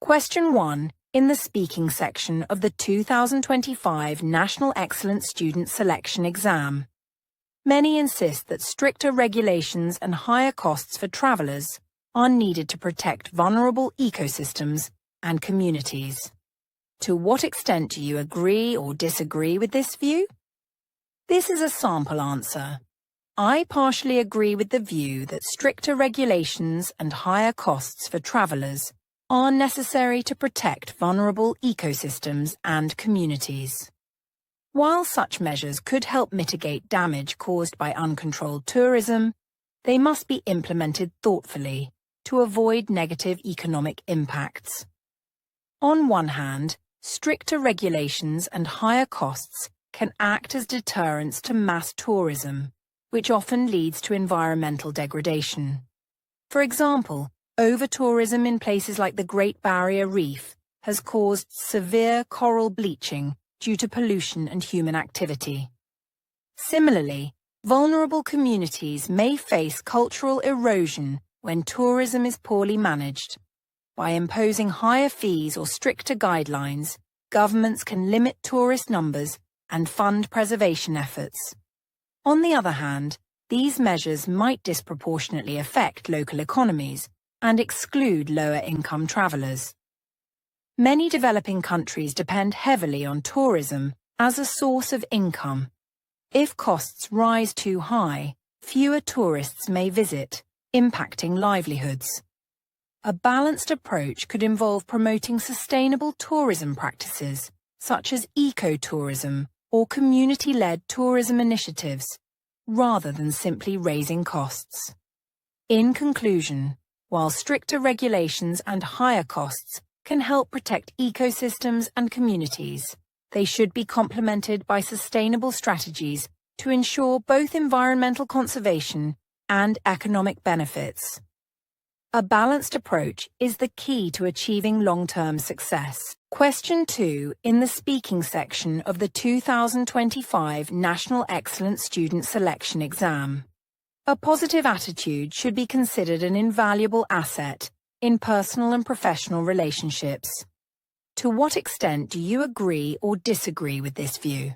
Question 1 in the speaking section of the 2025 National Excellent Student Selection Exam. Many insist that stricter regulations and higher costs for travellers are needed to protect vulnerable ecosystems and communities. To what extent do you agree or disagree with this view? This is a sample answer. I partially agree with the view that stricter regulations and higher costs for travellers are necessary to protect vulnerable ecosystems and communities. While such measures could help mitigate damage caused by uncontrolled tourism, they must be implemented thoughtfully to avoid negative economic impacts. On one hand, stricter regulations and higher costs can act as deterrents to mass tourism, which often leads to environmental degradation. For example, over-tourism in places like the Great Barrier Reef has caused severe coral bleaching due to pollution and human activity. Similarly, vulnerable communities may face cultural erosion when tourism is poorly managed. By imposing higher fees or stricter guidelines, governments can limit tourist numbers and fund preservation efforts. On the other hand, these measures might disproportionately affect local economies and exclude lower-income travellers. Many developing countries depend heavily on tourism as a source of income. If costs rise too high, fewer tourists may visit, impacting livelihoods. A balanced approach could involve promoting sustainable tourism practices, such as ecotourism or community-led tourism initiatives, rather than simply raising costs. In conclusion, while stricter regulations and higher costs can help protect ecosystems and communities, they should be complemented by sustainable strategies to ensure both environmental conservation and economic benefits. A balanced approach is the key to achieving long-term success. Question 2 in the speaking section of the 2025 National Excellent Student Selection Exam. A positive attitude should be considered an invaluable asset in personal and professional relationships. To what extent do you agree or disagree with this view?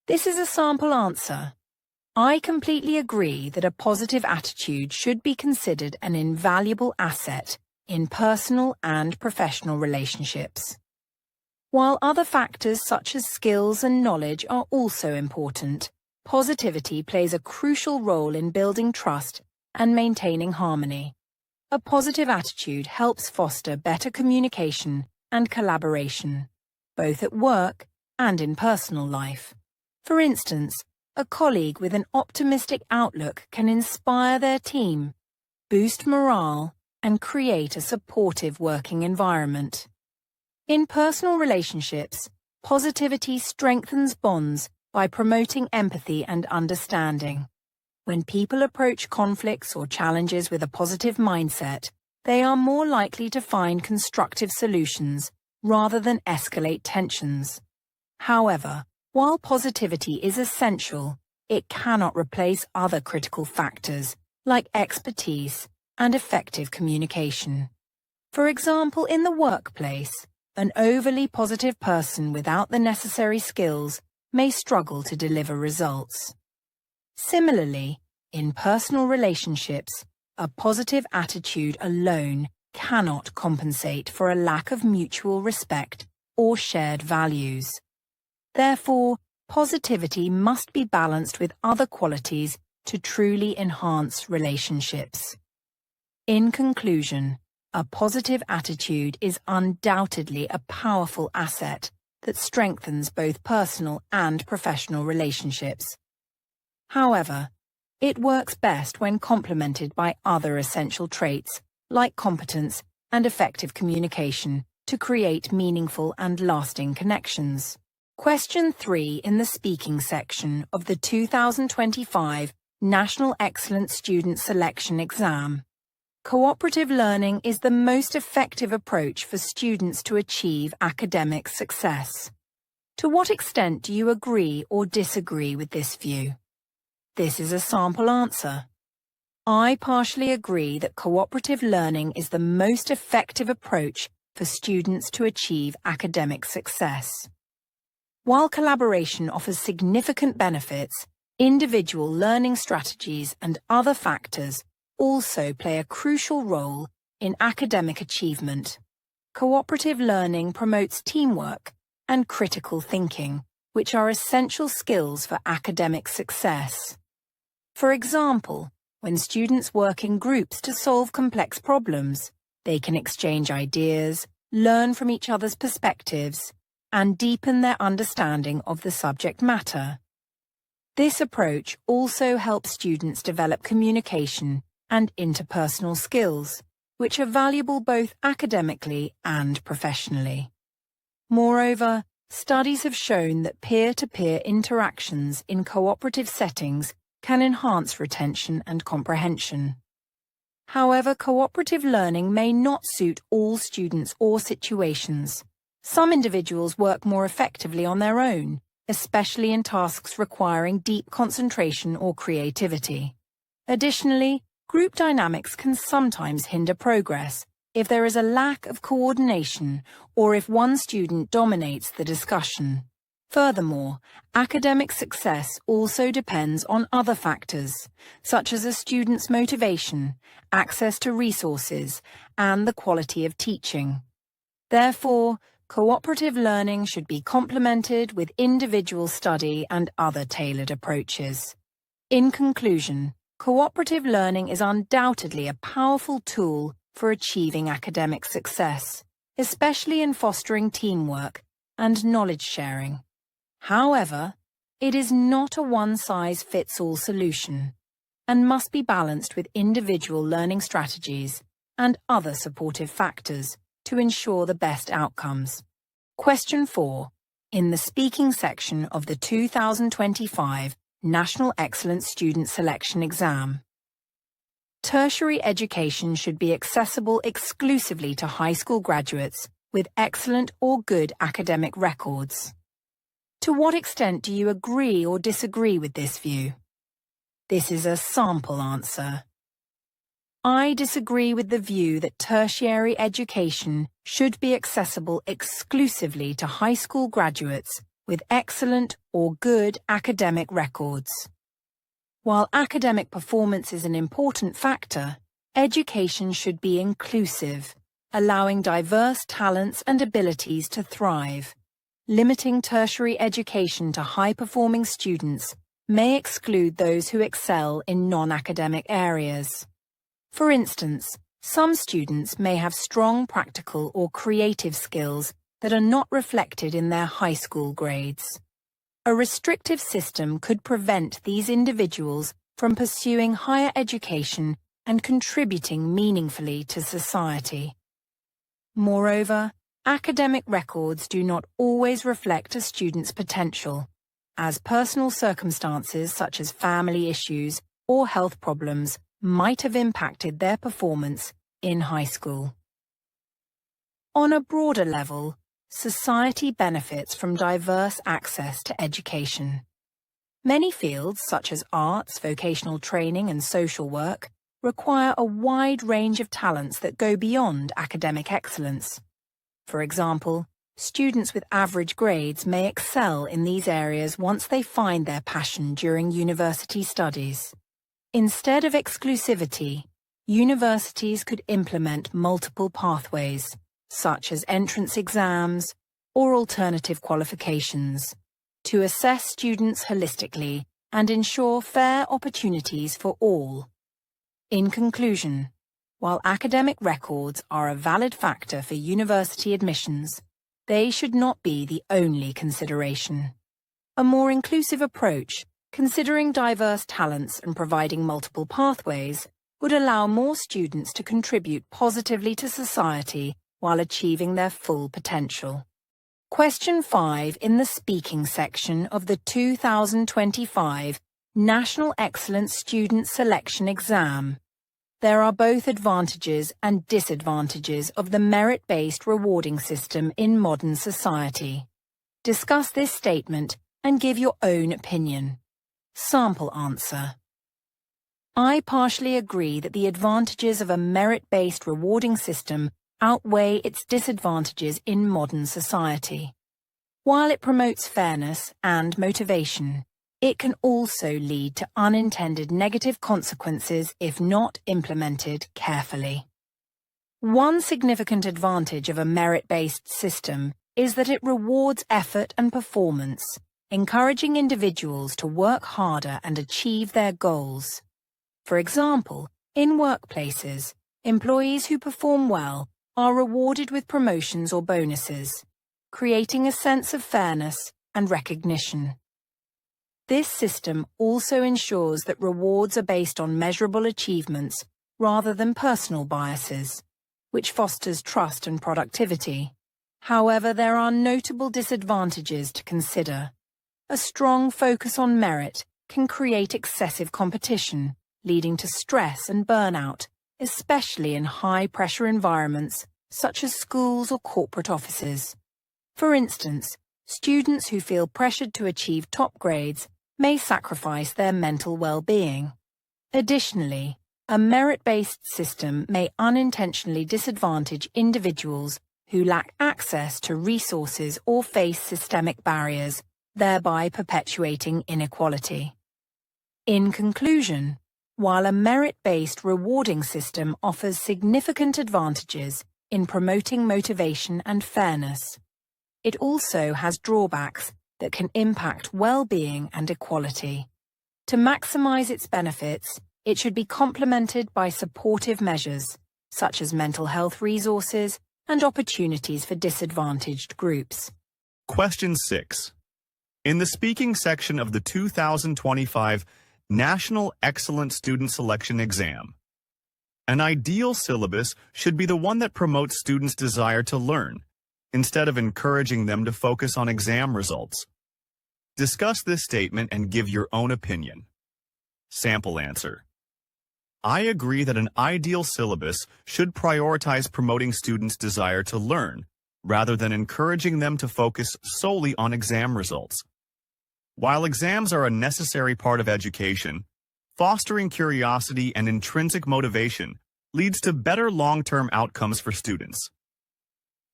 This is a sample answer. I completely agree that a positive attitude should be considered an invaluable asset in personal and professional relationships. While other factors such as skills and knowledge are also important, positivity plays a crucial role in building trust and maintaining harmony. A positive attitude helps foster better communication and collaboration, both at work and in personal life. For instance, a colleague with an optimistic outlook can inspire their team, boost morale, and create a supportive working environment. In personal relationships, positivity strengthens bonds by promoting empathy and understanding. When people approach conflicts or challenges with a positive mindset, they are more likely to find constructive solutions rather than escalate tensions. However, while positivity is essential, it cannot replace other critical factors like expertise and effective communication. For example, in the workplace, an overly positive person without the necessary skills may struggle to deliver results. Similarly, in personal relationships, a positive attitude alone cannot compensate for a lack of mutual respect or shared values. Therefore, positivity must be balanced with other qualities to truly enhance relationships. In conclusion, a positive attitude is undoubtedly a powerful asset that strengthens both personal and professional relationships. However, it works best when complemented by other essential traits like competence and effective communication to create meaningful and lasting connections. Question 3 in the speaking section of the 2025 National Excellent Student Selection Exam. Cooperative learning is the most effective approach for students to achieve academic success. To what extent do you agree or disagree with this view? This is a sample answer. I partially agree that cooperative learning is the most effective approach for students to achieve academic success. While collaboration offers significant benefits, individual learning strategies and other factors also play a crucial role in academic achievement. Cooperative learning promotes teamwork and critical thinking, which are essential skills for academic success. For example, when students work in groups to solve complex problems, they can exchange ideas, learn from each other's perspectives, and deepen their understanding of the subject matter. This approach also helps students develop communication and interpersonal skills, which are valuable both academically and professionally. Moreover, studies have shown that peer-to-peer interactions in cooperative settings can enhance retention and comprehension. However, cooperative learning may not suit all students or situations. Some individuals work more effectively on their own, especially in tasks requiring deep concentration or creativity. Additionally, group dynamics can sometimes hinder progress if there is a lack of coordination or if one student dominates the discussion. Furthermore, academic success also depends on other factors, such as a student's motivation, access to resources, and the quality of teaching. Therefore, cooperative learning should be complemented with individual study and other tailored approaches. In conclusion, cooperative learning is undoubtedly a powerful tool for achieving academic success, especially in fostering teamwork and knowledge sharing. However, it is not a one-size-fits-all solution and must be balanced with individual learning strategies and other supportive factors to ensure the best outcomes. Question 4. In the speaking section of the 2025 National Excellence Student Selection Exam, tertiary education should be accessible exclusively to high school graduates with excellent or good academic records. To what extent do you agree or disagree with this view? This is a sample answer. I disagree with the view that tertiary education should be accessible exclusively to high school graduates with excellent or good academic records. While academic performance is an important factor, education should be inclusive, allowing diverse talents and abilities to thrive. Limiting tertiary education to high-performing students may exclude those who excel in non-academic areas. For instance, some students may have strong practical or creative skills that are not reflected in their high school grades. A restrictive system could prevent these individuals from pursuing higher education and contributing meaningfully to society. Moreover, academic records do not always reflect a student's potential, as personal circumstances such as family issues or health problems might have impacted their performance in high school. On a broader level, society benefits from diverse access to education. Many fields, such as arts, vocational training, and social work, require a wide range of talents that go beyond academic excellence. For example, students with average grades may excel in these areas once they find their passion during university studies. Instead of exclusivity, universities could implement multiple pathways, such as entrance exams or alternative qualifications, to assess students holistically and ensure fair opportunities for all. In conclusion, while academic records are a valid factor for university admissions, they should not be the only consideration. A more inclusive approach, considering diverse talents and providing multiple pathways, would allow more students to contribute positively to society while achieving their full potential. Question 5 in the speaking section of the 2025 National Excellence Student Selection Exam. There are both advantages and disadvantages of the merit-based rewarding system in modern society. Discuss this statement and give your own opinion. Sample answer. I partially agree that the advantages of a merit-based rewarding system outweigh its disadvantages in modern society. While it promotes fairness and motivation, it can also lead to unintended negative consequences if not implemented carefully. One significant advantage of a merit-based system is that it rewards effort and performance, encouraging individuals to work harder and achieve their goals. For example, in workplaces, employees who perform well are rewarded with promotions or bonuses, creating a sense of fairness and recognition. This system also ensures that rewards are based on measurable achievements rather than personal biases, which fosters trust and productivity. However, there are notable disadvantages to consider. A strong focus on merit can create excessive competition, leading to stress and burnout, especially in high-pressure environments such as schools or corporate offices. For instance, students who feel pressured to achieve top grades may sacrifice their mental well-being. Additionally, a merit-based system may unintentionally disadvantage individuals who lack access to resources or face systemic barriers, thereby perpetuating inequality. In conclusion, while a merit-based rewarding system offers significant advantages in promoting motivation and fairness, it also has drawbacks that can impact well-being and equality. To maximize its benefits, it should be complemented by supportive measures, such as mental health resources and opportunities for disadvantaged groups. Question 6. In the speaking section of the 2025 National Excellent Student Selection Exam, an ideal syllabus should be the one that promotes students' desire to learn, instead of encouraging them to focus on exam results. Discuss this statement and give your own opinion. Sample answer. I agree that an ideal syllabus should prioritize promoting students' desire to learn, rather than encouraging them to focus solely on exam results. While exams are a necessary part of education, fostering curiosity and intrinsic motivation leads to better long-term outcomes for students.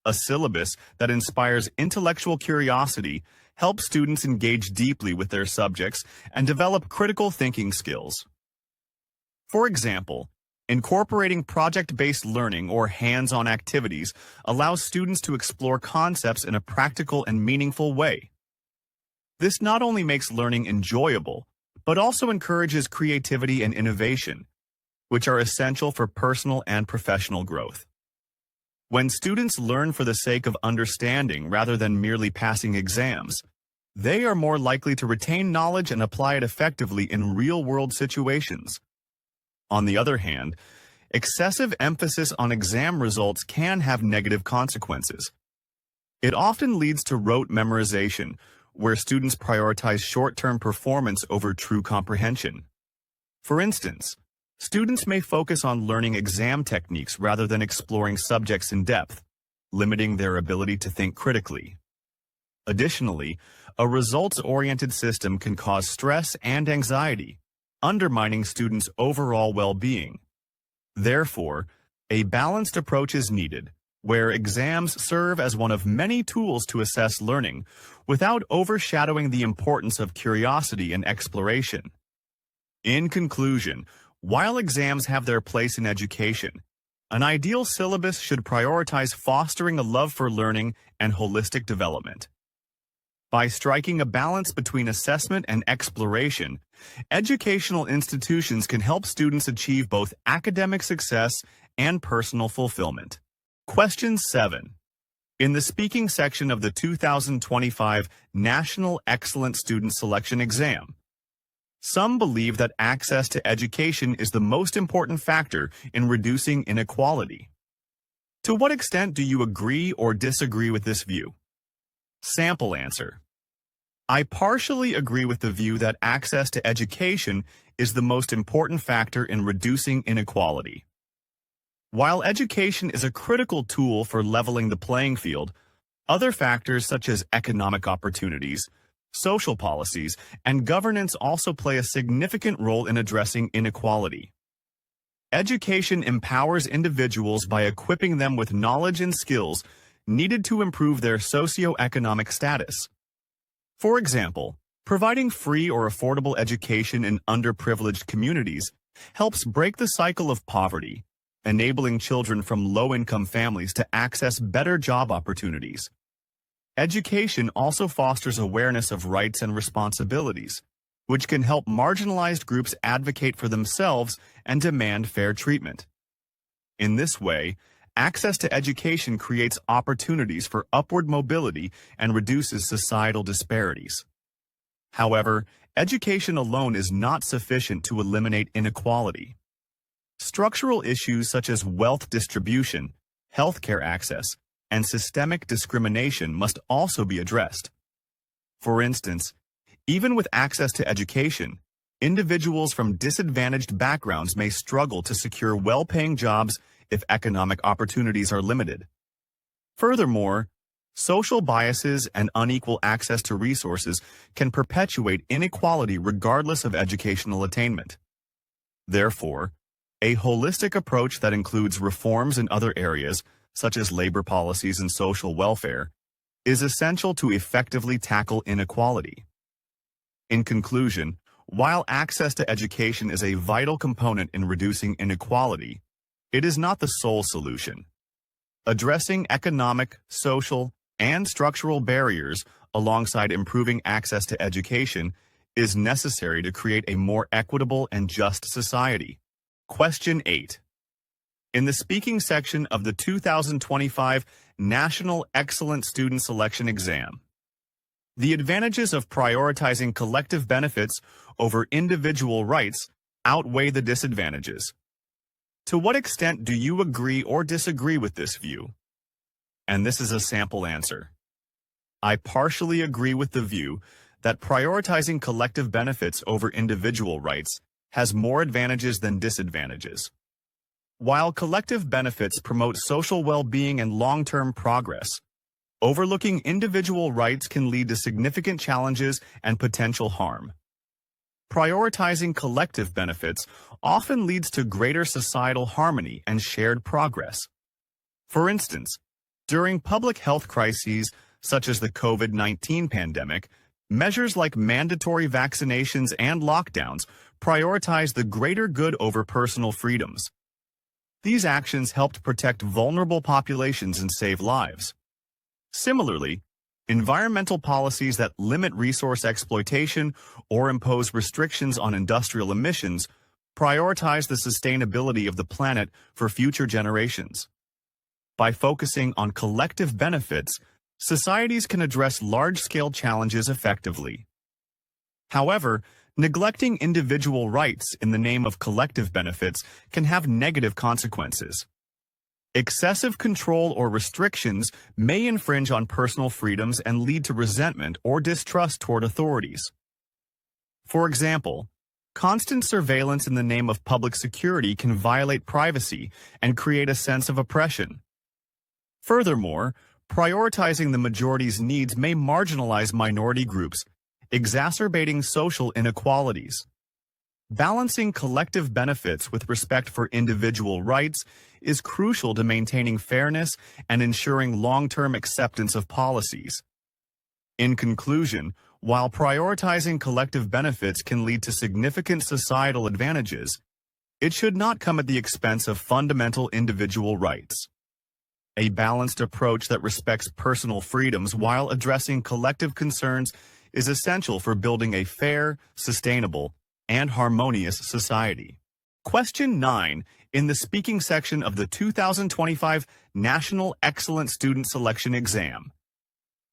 A syllabus that inspires intellectual curiosity helps students engage deeply with their subjects and develop critical thinking skills. For example, incorporating project-based learning or hands-on activities allows students to explore concepts in a practical and meaningful way. This not only makes learning enjoyable, but also encourages creativity and innovation, which are essential for personal and professional growth. When students learn for the sake of understanding rather than merely passing exams, they are more likely to retain knowledge and apply it effectively in real-world situations. On the other hand, excessive emphasis on exam results can have negative consequences. It often leads to rote memorization, where students prioritize short-term performance over true comprehension. For instance, students may focus on learning exam techniques rather than exploring subjects in depth, limiting their ability to think critically. Additionally, a results-oriented system can cause stress and anxiety, undermining students' overall well-being. Therefore, a balanced approach is needed, where exams serve as one of many tools to assess learning without overshadowing the importance of curiosity and exploration. In conclusion, while exams have their place in education, an ideal syllabus should prioritize fostering a love for learning and holistic development. By striking a balance between assessment and exploration, educational institutions can help students achieve both academic success and personal fulfillment. Question 7. In the speaking section of the 2025 National Excellent Student Selection Exam, some believe that access to education is the most important factor in reducing inequality. To what extent do you agree or disagree with this view? Sample answer. I partially agree with the view that access to education is the most important factor in reducing inequality. While education is a critical tool for leveling the playing field, other factors such as economic opportunities, social policies, and governance also play a significant role in addressing inequality. Education empowers individuals by equipping them with knowledge and skills needed to improve their socioeconomic status. For example, providing free or affordable education in underprivileged communities helps break the cycle of poverty, enabling children from low-income families to access better job opportunities. Education also fosters awareness of rights and responsibilities, which can help marginalized groups advocate for themselves and demand fair treatment. In this way, access to education creates opportunities for upward mobility and reduces societal disparities. However, education alone is not sufficient to eliminate inequality. Structural issues such as wealth distribution, healthcare access, and systemic discrimination must also be addressed. For instance, even with access to education, individuals from disadvantaged backgrounds may struggle to secure well-paying jobs if economic opportunities are limited. Furthermore, social biases and unequal access to resources can perpetuate inequality regardless of educational attainment. Therefore, a holistic approach that includes reforms in other areas, such as labor policies and social welfare, is essential to effectively tackle inequality. In conclusion, while access to education is a vital component in reducing inequality, it is not the sole solution. Addressing economic, social, and structural barriers alongside improving access to education is necessary to create a more equitable and just society. Question 8. In the speaking section of the 2025 National Excellent Student Selection Exam, the advantages of prioritizing collective benefits over individual rights outweigh the disadvantages. To what extent do you agree or disagree with this view? And this is a sample answer. I partially agree with the view that prioritizing collective benefits over individual rights has more advantages than disadvantages. While collective benefits promote social well-being and long-term progress, overlooking individual rights can lead to significant challenges and potential harm. Prioritizing collective benefits often leads to greater societal harmony and shared progress. For instance, during public health crises such as the COVID-19 pandemic, measures like mandatory vaccinations and lockdowns prioritize the greater good over personal freedoms. These actions helped protect vulnerable populations and save lives. Similarly, environmental policies that limit resource exploitation or impose restrictions on industrial emissions prioritize the sustainability of the planet for future generations. By focusing on collective benefits, societies can address large-scale challenges effectively. However, neglecting individual rights in the name of collective benefits can have negative consequences. Excessive control or restrictions may infringe on personal freedoms and lead to resentment or distrust toward authorities. For example, constant surveillance in the name of public security can violate privacy and create a sense of oppression. Furthermore, prioritizing the majority's needs may marginalize minority groups, exacerbating social inequalities. Balancing collective benefits with respect for individual rights is crucial to maintaining fairness and ensuring long-term acceptance of policies. In conclusion, while prioritizing collective benefits can lead to significant societal advantages, it should not come at the expense of fundamental individual rights. A balanced approach that respects personal freedoms while addressing collective concerns is essential for building a fair, sustainable, and harmonious society. Question 9 in the speaking section of the 2025 National Excellent Student Selection Exam.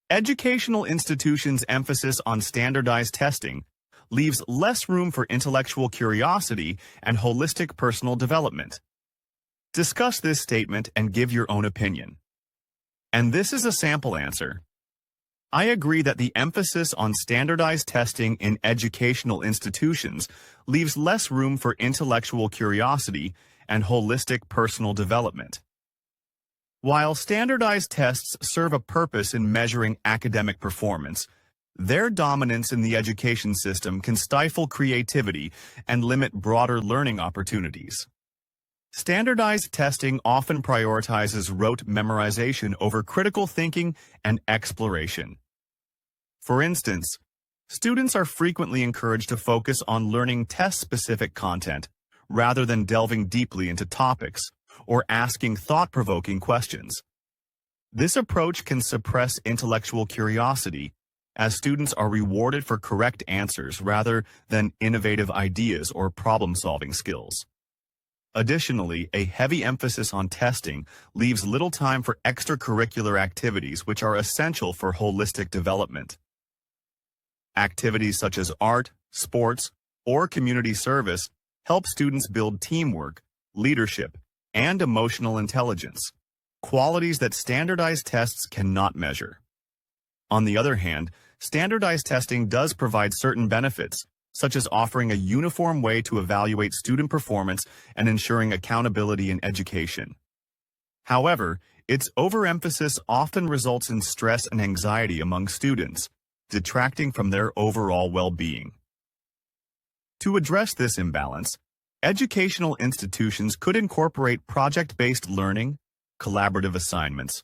Educational institutions' emphasis on standardized testing leaves less room for intellectual curiosity and holistic personal development. Discuss this statement and give your own opinion. And this is a sample answer. I agree that the emphasis on standardized testing in educational institutions leaves less room for intellectual curiosity and holistic personal development. While standardized tests serve a purpose in measuring academic performance, their dominance in the education system can stifle creativity and limit broader learning opportunities. Standardized testing often prioritizes rote memorization over critical thinking and exploration. For instance, students are frequently encouraged to focus on learning test-specific content rather than delving deeply into topics or asking thought-provoking questions. This approach can suppress intellectual curiosity, as students are rewarded for correct answers rather than innovative ideas or problem-solving skills. Additionally, a heavy emphasis on testing leaves little time for extracurricular activities which are essential for holistic development. Activities such as art, sports, or community service help students build teamwork, leadership, and emotional intelligence, qualities that standardized tests cannot measure. On the other hand, standardized testing does provide certain benefits, such as offering a uniform way to evaluate student performance and ensuring accountability in education. However, its overemphasis often results in stress and anxiety among students, detracting from their overall well-being. To address this imbalance, educational institutions could incorporate project-based learning, collaborative assignments,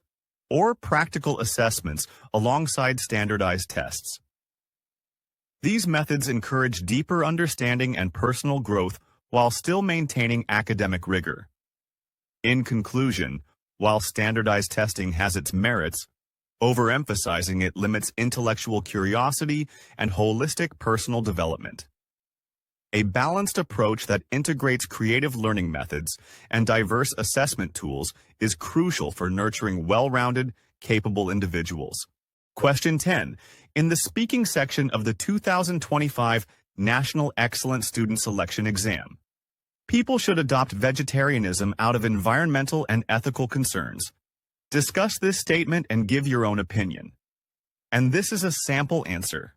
or practical assessments alongside standardized tests. These methods encourage deeper understanding and personal growth while still maintaining academic rigor. In conclusion, while standardized testing has its merits, overemphasizing it limits intellectual curiosity and holistic personal development. A balanced approach that integrates creative learning methods and diverse assessment tools is crucial for nurturing well-rounded, capable individuals. Question 10. In the speaking section of the 2025 National Excellent Student Selection Exam, people should adopt vegetarianism out of environmental and ethical concerns. Discuss this statement and give your own opinion. And this is a sample answer.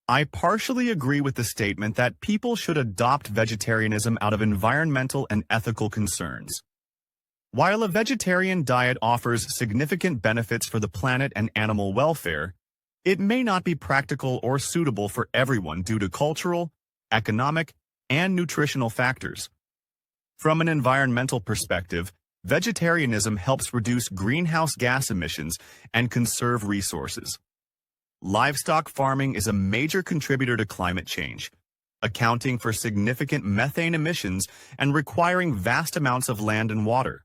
I partially agree with the statement that people should adopt vegetarianism out of environmental and ethical concerns. While a vegetarian diet offers significant benefits for the planet and animal welfare, it may not be practical or suitable for everyone due to cultural, economic, and nutritional factors. From an environmental perspective, vegetarianism helps reduce greenhouse gas emissions and conserve resources. Livestock farming is a major contributor to climate change, accounting for significant methane emissions and requiring vast amounts of land and water.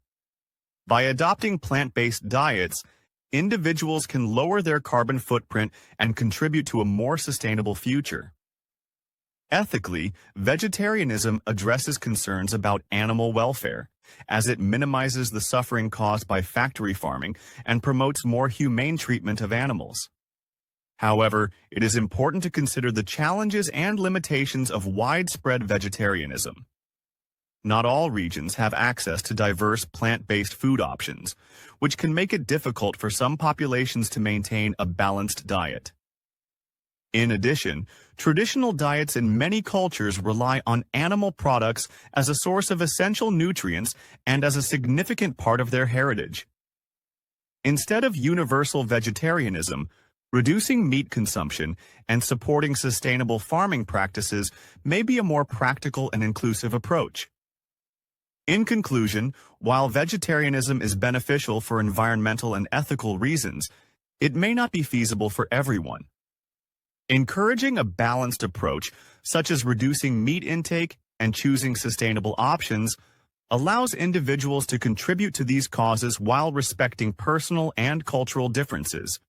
By adopting plant-based diets, individuals can lower their carbon footprint and contribute to a more sustainable future. Ethically, vegetarianism addresses concerns about animal welfare, as it minimizes the suffering caused by factory farming and promotes more humane treatment of animals. However, it is important to consider the challenges and limitations of widespread vegetarianism. Not all regions have access to diverse plant-based food options, which can make it difficult for some populations to maintain a balanced diet. In addition, traditional diets in many cultures rely on animal products as a source of essential nutrients and as a significant part of their heritage. Instead of universal vegetarianism, reducing meat consumption and supporting sustainable farming practices may be a more practical and inclusive approach. In conclusion, while vegetarianism is beneficial for environmental and ethical reasons, it may not be feasible for everyone. Encouraging a balanced approach, such as reducing meat intake and choosing sustainable options, allows individuals to contribute to these causes while respecting personal and cultural differences.